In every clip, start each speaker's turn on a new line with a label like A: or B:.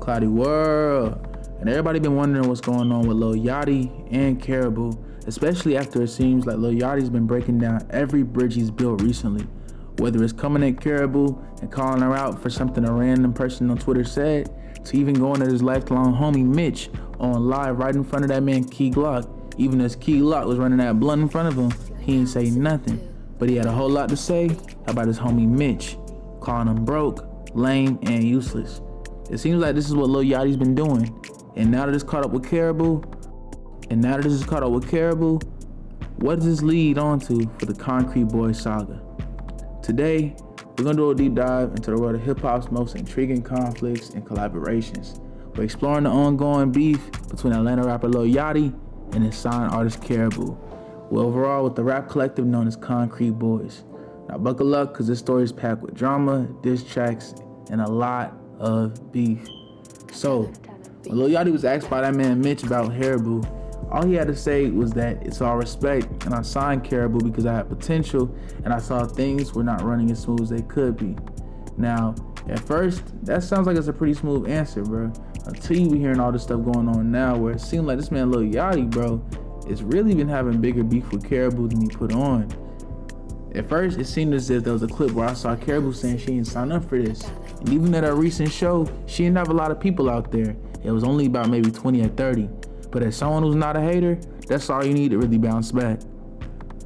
A: ClowdyWorld. And everybody been wondering what's going on with Lil Yachty and Caribou, especially after it seems like Lil Yachty's been breaking down every bridge he's built recently. Whether it's coming at Caribou and calling her out for something a random person on Twitter said, to even going at his lifelong homie Mitch on live right in front of that man Key Glock. Even as Key Glock was running that blunt in front of him, he ain't say nothing. But he had a whole lot to say about his homie Mitch, calling him broke, lame, and useless. It seems like this is what Lil Yachty's been doing. And now that it's caught up with Caribou, what does this lead on to for the Concrete Boys saga? Today, we're gonna do a deep dive into the world of hip-hop's most intriguing conflicts and collaborations. We're exploring the ongoing beef between Atlanta rapper Lil Yachty and his signed artist Caribou. We're overall with the rap collective known as Concrete Boys. Now buckle up, cause this story is packed with drama, diss tracks, and a lot of beef. So, when Lil Yachty was asked by that man Mitch about Caribou, all he had to say was that it's all respect and I signed Caribou because I had potential and I saw things were not running as smooth as they could be. Now, at first, that sounds like it's a pretty smooth answer, bro. Until you be hearing all this stuff going on now where it seemed like this man Lil Yachty, bro, is really been having bigger beef with Caribou than he put on. At first, it seemed as if there was a clip where I saw Caribou saying she didn't sign up for this. And even at her recent show, she didn't have a lot of people out there. It was only about maybe 20 or 30. But as someone who's not a hater, that's all you need to really bounce back.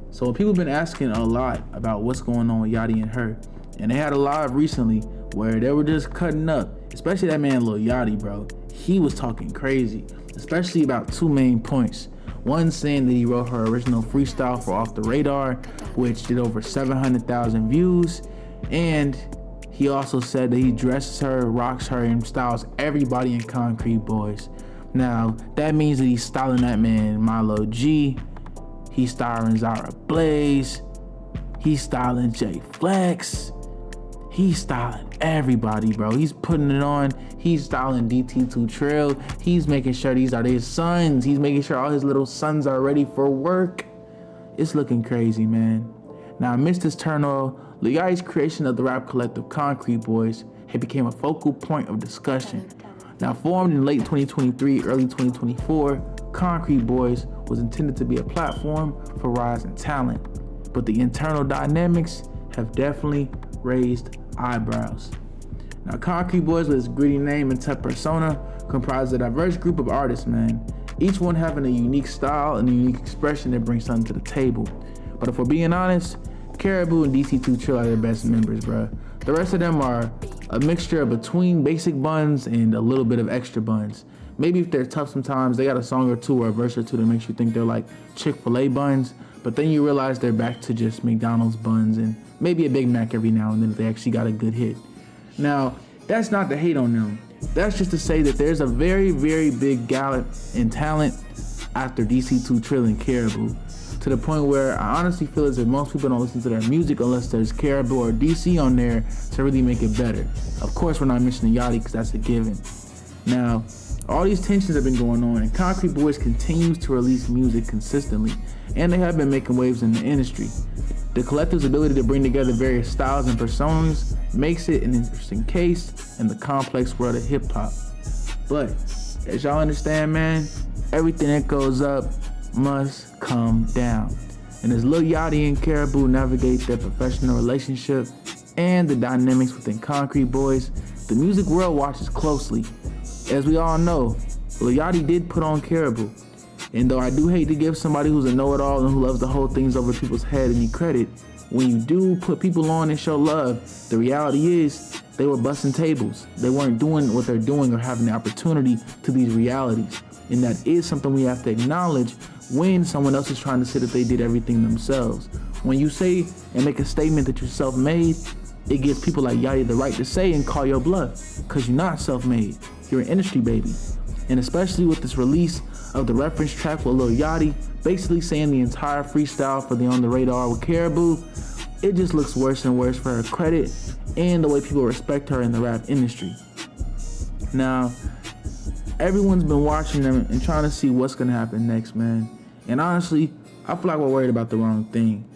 A: So when people been asking a lot about what's going on with Yachty and her, and they had a live recently where they were just cutting up, especially that man Lil Yachty, bro. He was talking crazy, especially about two main points. One saying that he wrote her original freestyle for Off the Radar, which did over 700,000 views, and he also said that he dresses her, rocks her, and styles everybody in Concrete Boys. Now, that means that he's styling that man Milo G, he's styling Zara Blaze, he's styling J Flex, he's styling everybody, bro. He's putting it on. He's styling DT2 Trail. He's making sure these are his sons. He's making sure all his little sons are ready for work. It's looking crazy, man. Now, amidst this turmoil, Lil Yachty's creation of the rap collective Concrete Boys had become a focal point of discussion. Now, formed in late 2023, early 2024, Concrete Boys was intended to be a platform for rising talent, but the internal dynamics have definitely raised eyebrows. Now, Concrete Boys, with its gritty name and tough persona, comprise a diverse group of artists, man. Each one having a unique style and a unique expression that brings something to the table. But if we're being honest, Caribou and DC2 Trill are their best members, bruh. The rest of them are a mixture between basic buns and a little bit of extra buns. Maybe if they're tough sometimes, they got a song or two or a verse or two that makes you think they're like Chick-fil-A buns, but then you realize they're back to just McDonald's buns and maybe a Big Mac every now and then if they actually got a good hit. Now, that's not to hate on them. That's just to say that there's a very, very big gallop in talent after DC2 Trill and Caribou, to the point where I honestly feel as if most people don't listen to their music unless there's Caribou or DC on there to really make it better. Of course, we're not mentioning Yachty because that's a given. Now, all these tensions have been going on, and Concrete Boys continues to release music consistently, and they have been making waves in the industry. The collective's ability to bring together various styles and personas makes it an interesting case in the complex world of hip-hop. But, as y'all understand, man, everything that goes up must come down. And as Lil Yachty and Caribou navigate their professional relationship and the dynamics within Concrete Boys, the music world watches closely. As we all know, Lil Yachty did put on Caribou. And though I do hate to give somebody who's a know-it-all and who loves to hold things over people's head any credit, when you do put people on and show love, the reality is they were busting tables. They weren't doing what they're doing or having the opportunity to these realities. And that is something we have to acknowledge when someone else is trying to say that they did everything themselves. When you say and make a statement that you're self-made, it gives people like Yachty the right to say and call your bluff, because you're not self-made. You're an industry baby. And especially with this release of the reference track with Lil Yachty, basically saying the entire freestyle for the On the Radar with Caribou, it just looks worse and worse for her credit and the way people respect her in the rap industry. Now, everyone's been watching them and trying to see what's gonna happen next, man. And honestly, I feel like we're worried about the wrong thing.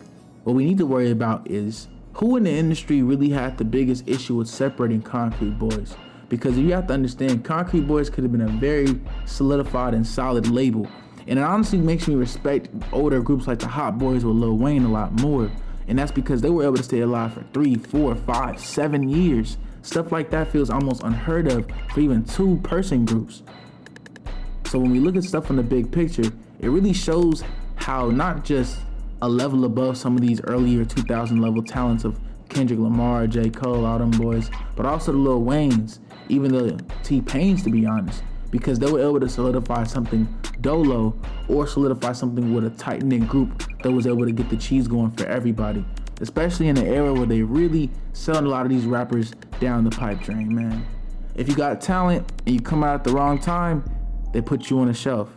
A: What we need to worry about is who in the industry really had the biggest issue with separating Concrete Boys. Because you have to understand, Concrete Boys could have been a very solidified and solid label. And it honestly makes me respect older groups like the Hot Boys with Lil Wayne a lot more. And that's because they were able to stay alive for 3, 4, 5, 7 years. Stuff like that feels almost unheard of for even 2-person groups. So when we look at stuff in the big picture, it really shows how not just a level above some of these earlier 2000 level talents of Kendrick Lamar, J. Cole, all them boys, but also the Lil Waynes, even the T-Pains, to be honest, because they were able to solidify something dolo or solidify something with a tight-knit group that was able to get the cheese going for everybody, especially in the era where they really selling a lot of these rappers down the pipe drain, man. If you got talent and you come out at the wrong time, they put you on a shelf.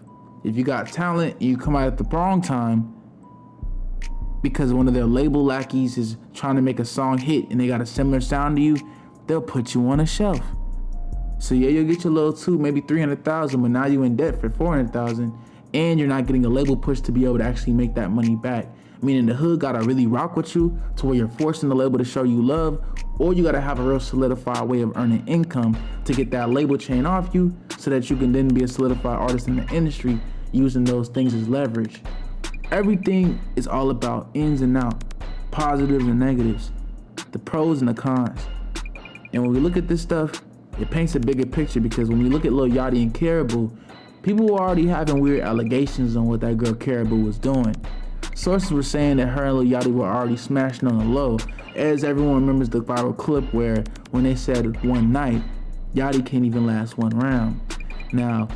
A: If you got talent and you come out at the wrong time because one of their label lackeys is trying to make a song hit and they got a similar sound to you, they'll put you on a shelf. So yeah, you'll get your little 2, maybe 300,000, but now you in debt for 400,000, and you're not getting a label push to be able to actually make that money back. Meaning the hood gotta really rock with you to where you're forcing the label to show you love, or you gotta have a real solidified way of earning income to get that label chain off you so that you can then be a solidified artist in the industry using those things as leverage. Everything is all about ins and outs, positives and negatives, the pros and the cons. And when we look at this stuff, it paints a bigger picture, because when we look at Lil Yachty and Caribou, people were already having weird allegations on what that girl Caribou was doing. Sources were saying that her and Lil Yachty were already smashing on the low, as everyone remembers the viral clip where when they said one night, Yachty can't even last one round. Now,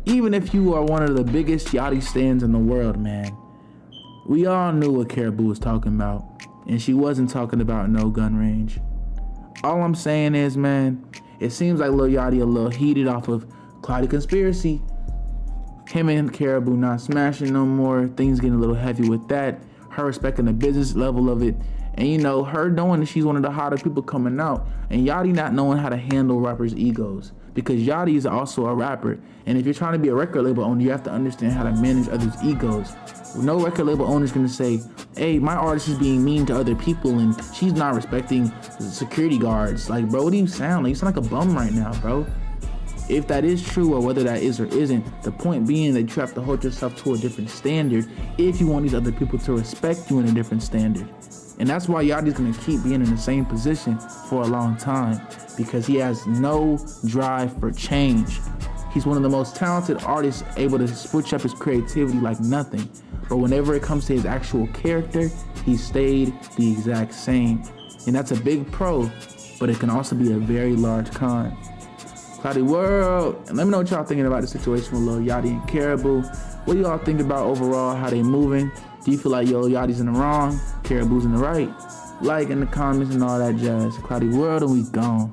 A: even if you are one of the biggest Yachty stans in the world, man, we all knew what Caribou was talking about, and she wasn't talking about no gun range. All I'm saying is, man, it seems like Lil Yachty a little heated off of Cloudy Conspiracy. Him and Caribou not smashing no more, things getting a little heavy with that, her respecting the business level of it, and you know, her knowing that she's one of the hotter people coming out, and Yachty not knowing how to handle rappers' egos, because Yachty is also a rapper, and if you're trying to be a record label owner, you have to understand how to manage others' egos. No record label owner is gonna say, hey, my artist is being mean to other people and she's not respecting security guards. Like, bro, what do you sound like? You sound like a bum right now, bro. If that is true, or whether that is or isn't, the point being that you have to hold yourself to a different standard if you want these other people to respect you in a different standard. And that's why Yachty's gonna keep being in the same position for a long time, because he has no drive for change. He's one of the most talented artists, able to switch up his creativity like nothing. But whenever it comes to his actual character, he stayed the exact same. And that's a big pro, but it can also be a very large con. ClowdyWorld, and let me know what y'all thinking about the situation with Lil Yachty and Caribou. What do y'all think about overall, how they moving? Do you feel like Lil Yachty's in the wrong, Caribou's in the right? Like in the comments and all that jazz. ClowdyWorld, and we gone.